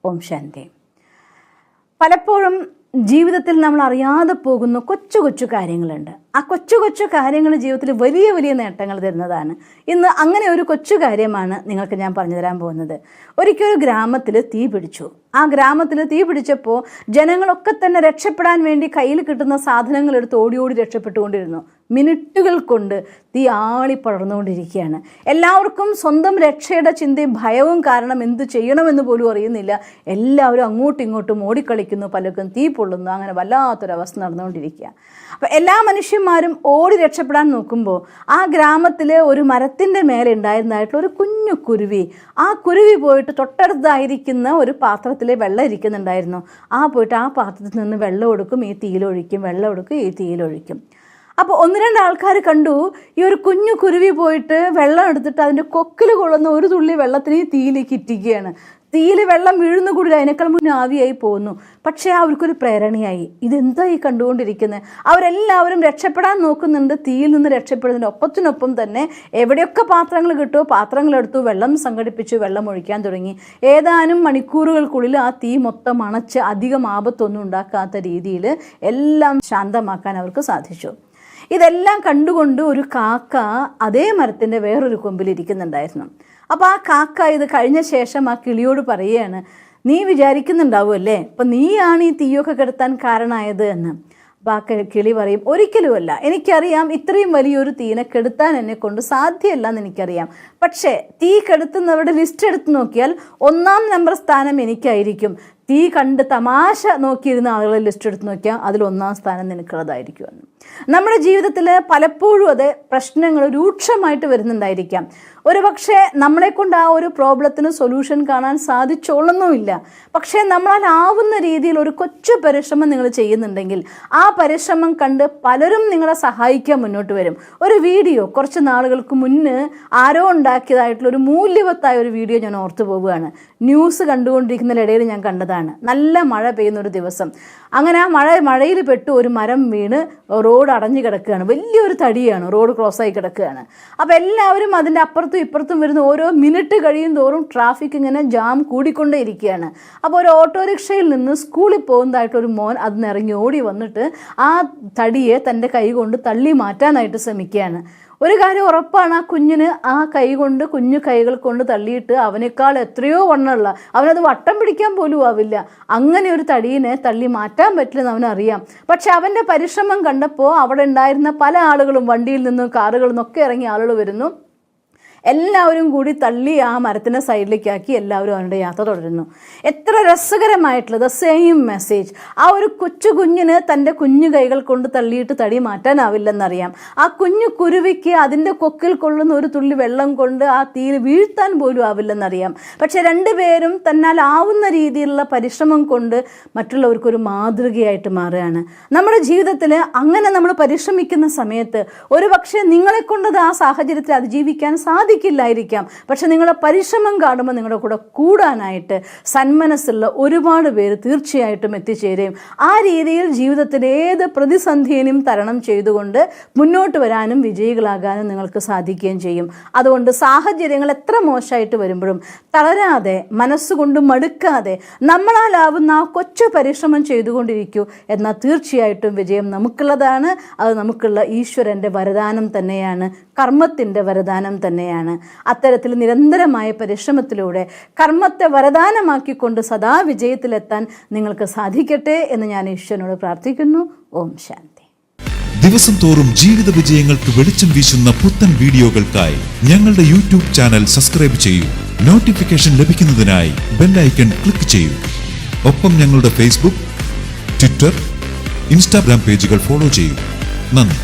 ഓം ശാന്തി. പലപ്പോഴും ജീവിതത്തിൽ നമ്മൾ അറിയാതെ പോകുന്ന കൊച്ചു കൊച്ചു കാര്യങ്ങളുണ്ട്. ആ കൊച്ചു കൊച്ചു കാര്യങ്ങൾ ജീവിതത്തിൽ വലിയ വലിയ നേട്ടങ്ങൾ തരുന്നതാണ്. ഇന്ന് അങ്ങനെ ഒരു കൊച്ചു കാര്യമാണ് നിങ്ങൾക്ക് ഞാൻ പറഞ്ഞു തരാൻ പോകുന്നത്. ഒരിക്കലും ഗ്രാമത്തിൽ തീ പിടിച്ചു. ആ ഗ്രാമത്തിൽ തീ പിടിച്ചപ്പോൾ ജനങ്ങളൊക്കെ തന്നെ രക്ഷപ്പെടാൻ വേണ്ടി കയ്യിൽ കിട്ടുന്ന സാധനങ്ങൾ എടുത്ത് ഓടി ഓടി രക്ഷപ്പെട്ടുകൊണ്ടിരുന്നു. മിനിറ്റുകൾ കൊണ്ട് തീ ആളി പടർന്നുകൊണ്ടിരിക്കുകയാണ്. എല്ലാവർക്കും സ്വന്തം രക്ഷയുടെ ചിന്തയും ഭയവും കാരണം എന്ത് ചെയ്യണമെന്ന് പോലും അറിയുന്നില്ല. എല്ലാവരും അങ്ങോട്ടും ഇങ്ങോട്ടും ഓടിക്കളിക്കുന്നു, പലർക്കും തീ പൊള്ളുന്നു. അങ്ങനെ വല്ലാത്തൊരവസ്ഥ നടന്നുകൊണ്ടിരിക്കുക. അപ്പം എല്ലാ മനുഷ്യന്മാരും ഓടി രക്ഷപ്പെടാൻ നോക്കുമ്പോൾ ആ ഗ്രാമത്തിൽ ഒരു മരത്തിൻ്റെ മേലെ ഉണ്ടായിരുന്നതായിട്ടുള്ള ഒരു കുഞ്ഞു കുരുവി, ആ കുരുവി പോയിട്ട് തൊട്ടടുത്തായിരിക്കുന്ന ഒരു പാത്രത്തിൽ വെള്ളം ഇരിക്കുന്നുണ്ടായിരുന്നു. പോയിട്ട് ആ പാത്രത്തിൽ നിന്ന് വെള്ളം എടുക്കും, ഈ തീയിലൊഴിക്കും, വെള്ളം എടുക്കും, ഈ തീയിലൊഴിക്കും. അപ്പോൾ ഒന്ന് രണ്ട് ആൾക്കാർ കണ്ടു, ഈ ഒരു കുഞ്ഞു കുരുവി പോയിട്ട് വെള്ളം എടുത്തിട്ട് അതിൻ്റെ കൊക്കിൽ കൊള്ളുന്ന ഒരു തുള്ളി വെള്ളത്തിന് ഈ തീയിലേക്ക് ഇറ്റിക്കുകയാണ്. തീയിൽ വെള്ളം വീഴുന്ന കൂടി അതിനേക്കാൾ മുന്നേ ആവിയായി പോകുന്നു. പക്ഷേ അവർക്കൊരു പ്രേരണയായി, ഇതെന്താ ഈ കണ്ടുകൊണ്ടിരിക്കുന്നത്? അവരെല്ലാവരും രക്ഷപ്പെടാൻ നോക്കുന്നുണ്ട്. തീയിൽ നിന്ന് രക്ഷപ്പെടുന്നതിൻ്റെ ഒപ്പത്തിനൊപ്പം തന്നെ എവിടെയൊക്കെ പാത്രങ്ങൾ കിട്ടുമോ പാത്രങ്ങളെടുത്തു, വെള്ളം സംഘടിപ്പിച്ചു, വെള്ളം ഒഴിക്കാൻ തുടങ്ങി. ഏതാനും മണിക്കൂറുകൾക്കുള്ളിൽ ആ തീ മൊത്തം അണച്ച് അധികം ആപത്തൊന്നും ഉണ്ടാക്കാത്ത രീതിയിൽ എല്ലാം ശാന്തമാക്കാൻ അവർക്ക് സാധിച്ചു. ഇതെല്ലാം കണ്ടുകൊണ്ട് ഒരു കാക്ക അതേ മരത്തിൻ്റെ വേറൊരു കൊമ്പിലിരിക്കുന്നുണ്ടായിരുന്നു. അപ്പോൾ ആ കാക്ക ഇത് കഴിഞ്ഞ ശേഷം ആ കിളിയോട് പറയുകയാണ്, നീ വിചാരിക്കുന്നുണ്ടാവുമല്ലേ ഇപ്പം നീയാണ് ഈ തീയൊക്കെ കെടുത്താൻ കാരണമായത് എന്ന്. അപ്പോൾ ആ കിളി പറയും, ഒരിക്കലുമല്ല, എനിക്കറിയാം ഇത്രയും വലിയൊരു തീനെ കെടുത്താൻ എന്നെ കൊണ്ട് സാധ്യമല്ലെന്ന് എനിക്കറിയാം. പക്ഷേ തീ കെടുത്തുന്നവരുടെ ലിസ്റ്റ് എടുത്ത് നോക്കിയാൽ 1-ാം നമ്പർ സ്ഥാനം എനിക്കായിരിക്കും. തീ കണ്ട് തമാശ നോക്കിയിരുന്ന ആളുകളെ ലിസ്റ്റ് എടുത്ത് നോക്കിയാൽ അതിൽ 1-ാം സ്ഥാനം നിനക്കുള്ളതായിരിക്കുമെന്ന്. നമ്മുടെ ജീവിതത്തിൽ പലപ്പോഴും അത് പ്രശ്നങ്ങൾ രൂക്ഷമായിട്ട് വരുന്നുണ്ടായിരിക്കാം. ഒരു പക്ഷേ നമ്മളെക്കൊണ്ട് ആ ഒരു പ്രോബ്ലത്തിന് സൊല്യൂഷൻ കാണാൻ സാധിച്ചോളൊന്നുമില്ല. പക്ഷേ നമ്മളാലാവുന്ന രീതിയിൽ ഒരു കൊച്ചു പരിശ്രമം നിങ്ങൾ ചെയ്യുന്നുണ്ടെങ്കിൽ ആ പരിശ്രമം കണ്ട് പലരും നിങ്ങളെ സഹായിക്കാൻ മുന്നോട്ട് വരും. ഒരു വീഡിയോ കുറച്ച് നാളുകൾക്ക് മുന്നേ ആരോ ഉണ്ടാക്കിയതായിട്ടുള്ള ഒരു മൂല്യവത്തായ ഒരു വീഡിയോ ഞാൻ ഓർത്തു പോവുകയാണ്. ന്യൂസ് കണ്ടുകൊണ്ടിരിക്കുന്നതിനിടയിൽ ഞാൻ കണ്ടതാണ്. നല്ല മഴ പെയ്യുന്ന ഒരു ദിവസം. അങ്ങനെ ആ മഴയിൽ പെട്ട് ഒരു മരം വീണ് റോഡ് അടഞ്ഞു കിടക്കുകയാണ്. വലിയൊരു തടിയാണ്, റോഡ് ക്രോസായി കിടക്കുകയാണ്. അപ്പോൾ എല്ലാവരും അതിൻ്റെ അപ്പുറത്തും ഇപ്പുറത്തും വരുന്ന ഓരോ മിനിറ്റ് കഴിയും തോറും ട്രാഫിക് ഇങ്ങനെ ജാം കൂടിക്കൊണ്ടേ ഇരിക്കുകയാണ്. അപ്പോൾ ഒരു ഓട്ടോറിക്ഷയിൽ നിന്ന് സ്കൂളിൽ പോകുന്നതായിട്ടൊരു മോൻ അതിന് ഇറങ്ങി ഓടി വന്നിട്ട് ആ തടിയെ തൻ്റെ കൈ കൊണ്ട് തള്ളി മാറ്റാനായിട്ട് ശ്രമിക്കുകയാണ്. ഒരു കാര്യം ഉറപ്പാണ്, ആ കുഞ്ഞിന് ആ കൈ കൊണ്ട്, കുഞ്ഞു കൈകൾ കൊണ്ട് തള്ളിയിട്ട് അവനേക്കാൾ എത്രയോ വണ്ണമുള്ള, അവനത് വട്ടം പിടിക്കാൻ പോലും ആവില്ല. അങ്ങനെ ഒരു തടീനെ തള്ളി മാറ്റാൻ പറ്റില്ലെന്ന് അവനറിയാം. പക്ഷെ അവൻ്റെ പരിശ്രമം കണ്ടപ്പോൾ അവിടെ ഉണ്ടായിരുന്ന പല ആളുകളും, വണ്ടിയിൽ നിന്നും കാറുകളിൽ നിന്നൊക്കെ ഇറങ്ങിയ ആളുകൾ വരുന്നു. എല്ലാവരും കൂടി തള്ളി ആ മരത്തിൻ്റെ സൈഡിലേക്കാക്കി എല്ലാവരും അവരുടെ യാത്ര തുടരുന്നു. എത്ര രസകരമായിട്ടുള്ള ദ സെയിം മെസ്സേജ്. ആ ഒരു കൊച്ചു കുഞ്ഞിന് തൻ്റെ കുഞ്ഞു കൈകൾ കൊണ്ട് തള്ളിയിട്ട് തടി മാറ്റാനാവില്ലെന്നറിയാം. ആ കുഞ്ഞു കുരുവിക്ക് അതിൻ്റെ കൊക്കിൽ കൊള്ളുന്ന ഒരു തുള്ളി വെള്ളം കൊണ്ട് ആ തീയിൽ വീഴ്ത്താൻ പോലും ആവില്ലെന്നറിയാം. പക്ഷെ രണ്ടുപേരും തന്നാൽ ആവുന്ന രീതിയിലുള്ള പരിശ്രമം കൊണ്ട് മറ്റുള്ളവർക്കൊരു മാതൃകയായിട്ട് മാറുകയാണ്. നമ്മുടെ ജീവിതത്തിൽ അങ്ങനെ നമ്മൾ പരിശ്രമിക്കുന്ന സമയത്ത് ഒരു പക്ഷേ നിങ്ങളെക്കൊണ്ടത് ആ സാഹചര്യത്തിൽ അതിജീവിക്കാൻ സാധിക്കില്ലായിരിക്കാം. പക്ഷെ നിങ്ങളുടെ പരിശ്രമം കാണുമ്പോൾ നിങ്ങളുടെ കൂടെ കൂടാനായിട്ട് സന്മനസ്സുള്ള ഒരുപാട് പേര് തീർച്ചയായിട്ടും എത്തിച്ചേരും. ആ രീതിയിൽ ജീവിതത്തിൽ ഏത് പ്രതിസന്ധിയെയും തരണം ചെയ്തുകൊണ്ട് മുന്നോട്ട് വരാനും വിജയികളാകാനും നിങ്ങൾക്ക് സാധിക്കുകയും ചെയ്യും. അതുകൊണ്ട് സാഹചര്യങ്ങൾ എത്ര മോശമായിട്ട് വരുമ്പോഴും തളരാതെ, മനസ്സുകൊണ്ട് മടുക്കാതെ നമ്മളാലാവുന്ന ആ കൊച്ചു പരിശ്രമം ചെയ്തുകൊണ്ടിരിക്കൂ. എന്നാൽ തീർച്ചയായിട്ടും വിജയം നമുക്കുള്ളതാണ്. അത് നമുക്കുള്ള ഈശ്വരൻ്റെ വരദാനം തന്നെയാണ്, കർമ്മത്തിൻ്റെ വരദാനം തന്നെയാണ്. അത്തരത്തിൽ നിരന്തരമായ പരിശ്രമത്തിലൂടെ കർമ്മത്തെ വരദാനമാക്കിക്കൊണ്ട് സദാ വിജയത്തിലെത്താൻ നിങ്ങൾക്ക് സാധിക്കട്ടെ എന്ന് ഞാൻ ഈശ്വരനോട് പ്രാർത്ഥിക്കുന്നു. ഓം ശാന്തി. ദിവസം തോറും ജീവിത വിജയങ്ങൾക്ക് വെളിച്ചം വീശുന്ന പുത്തൻ വീഡിയോകൾക്കായി ഞങ്ങളുടെ യൂട്യൂബ് ചാനൽ സബ്സ്ക്രൈബ് ചെയ്യൂ. നോട്ടിഫിക്കേഷൻ ലഭിക്കുന്നതിനായി ബെൽ ഐക്കൺ ക്ലിക്ക് ചെയ്യൂ. ഒപ്പം ഞങ്ങളുടെ ഫേസ്ബുക്ക്, ട്വിറ്റർ, ഇൻസ്റ്റാഗ്രാം പേജുകൾ ഫോളോ ചെയ്യൂ. നന്ദി.